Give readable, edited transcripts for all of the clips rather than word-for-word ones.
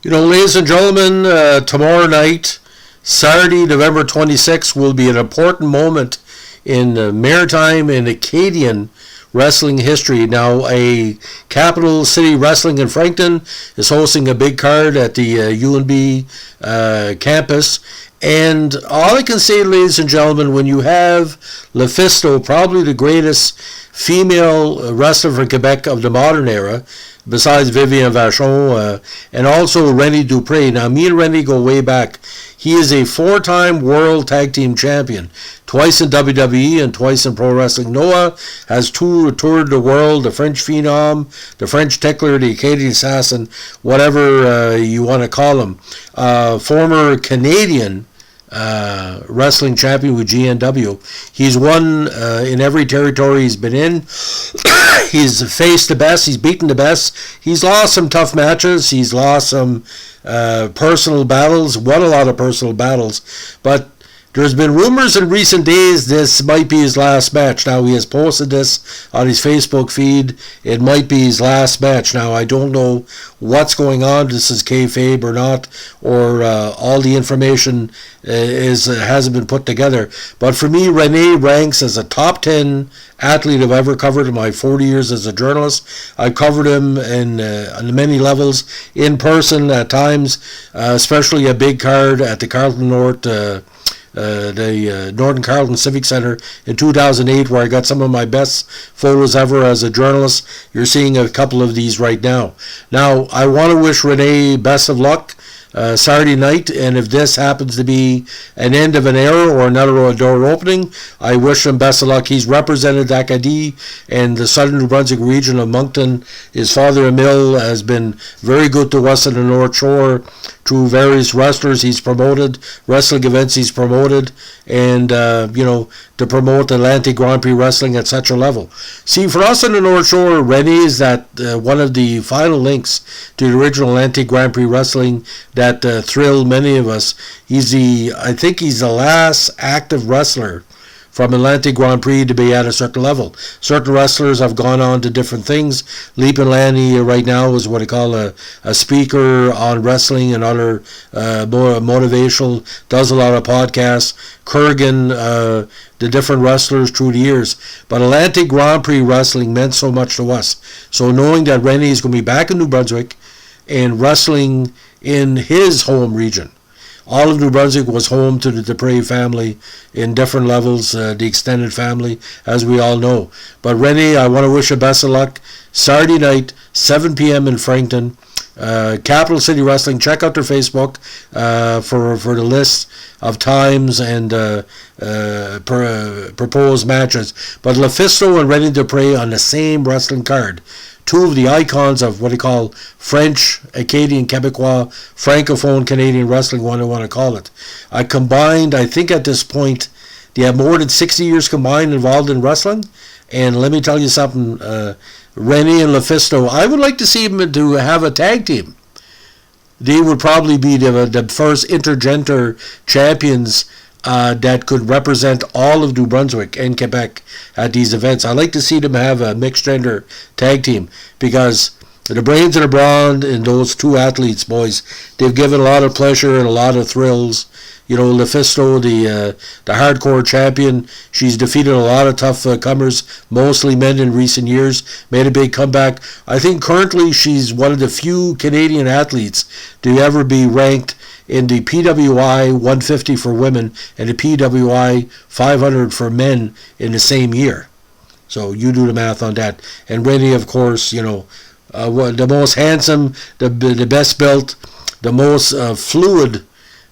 Ladies and gentlemen, tomorrow night, Saturday, November 26th, will be an important moment in maritime and Acadian wrestling history. Now, a capital city wrestling in Fredericton is hosting a big card at the UNB campus. And all I can say, ladies and gentlemen, when you have Lefisto, probably the greatest female wrestler from Quebec of the modern era, besides Vivian Vachon, and also Rene Dupree. Now, me and Rene go way back. He is a four-time world tag team champion, twice in WWE and twice in pro wrestling. Noah has toured the world, the French Phenom, the French Tickler, the Acadian Assassin, whatever you want to call him. Former Canadian wrestling champion with GNW. He's won in every territory he's been in. He's faced the best. He's beaten the best. He's lost some tough matches. He's lost some personal battles. Won a lot of personal battles. But there's been rumors in recent days this might be his last match. Now, he has posted this on his Facebook feed. It might be his last match. Now, I don't know what's going on. This is kayfabe or not, or all the information hasn't been put together. But for me, Rene ranks as a top 10 athlete I've ever covered in my 40 years as a journalist. I've covered him on many levels, in person at times, especially a big card at the Carlton North, the Northern Carlton Civic Center in 2008, where I got some of my best photos ever as a journalist. You're seeing a couple of these right now. Now, I want to wish Rene best of luck Saturday night, and if this happens to be an end of an era or another door opening, I wish him best of luck. He's represented Acadie and the southern New Brunswick region of Moncton. His father, Emil, has been very good to us in the North Shore through various wrestlers he's promoted, wrestling events he's promoted, and, to promote Atlantic Grand Prix wrestling at such a level. See, for us in the North Shore, Rene is that one of the final links to the original Atlantic Grand Prix wrestling that thrilled many of us. I think he's the last active wrestler from Atlantic Grand Prix to be at a certain level. Certain wrestlers have gone on to different things. Leap and Lanny right now is what I call a speaker on wrestling and other more motivational, does a lot of podcasts. Kurgan, the different wrestlers through the years. But Atlantic Grand Prix wrestling meant so much to us. So knowing that Rene is going to be back in New Brunswick and wrestling in his home region. All of New Brunswick was home to the Dupree family in different levels, the extended family, as we all know. But Rene, I want to wish you best of luck. Saturday night, 7 p.m. in Fredericton. Capital City Wrestling. Check out their Facebook for the list of times and proposed matches. But Lefisto and Rene Dupree on the same wrestling card. Two of the icons of what they call French, Acadian, Quebecois, Francophone Canadian wrestling, what I want to call it. I think at this point, they have more than 60 years combined involved in wrestling. And let me tell you something, Rene and Lefisto, I would like to see them to have a tag team. They would probably be the first intergender champions that could represent all of New Brunswick and Quebec at these events. I'd like to see them have a mixed gender tag team, because the brains and the brawn in those two athletes, boys, they've given a lot of pleasure and a lot of thrills. Lefisto, the hardcore champion, she's defeated a lot of tough comers, mostly men in recent years, made a big comeback. I think currently she's one of the few Canadian athletes to ever be ranked in the PWI 150 for women and the PWI 500 for men in the same year. So you do the math on that. And Rene, of course, the most handsome, the best built, the most fluid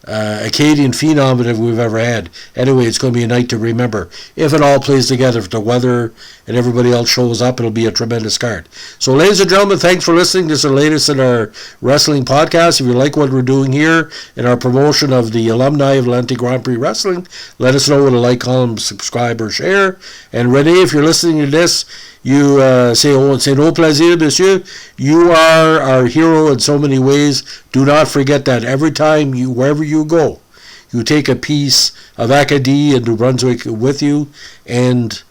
Acadian phenom that we've ever had. Anyway, it's going to be a night to remember. If it all plays together, if the weather and everybody else shows up, it'll be a tremendous card. So, ladies and gentlemen, thanks for listening. This is the latest in our wrestling podcast. If you like what we're doing here in our promotion of the alumni of Atlantic Grand Prix Wrestling, let us know with a like, comment, subscribe, or share. And Rene, if you're listening to this, you say no plaisir, monsieur. You are our hero in so many ways. Do not forget that every time wherever you go, you take a piece of Acadie and New Brunswick with you, and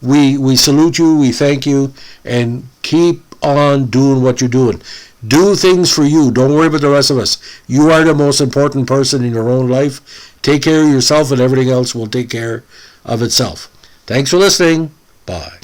we salute you, we thank you, and keep on doing what you're doing. Do things for you. Don't worry about the rest of us. You are the most important person in your own life. Take care of yourself, and everything else will take care of itself. Thanks for listening. Bye.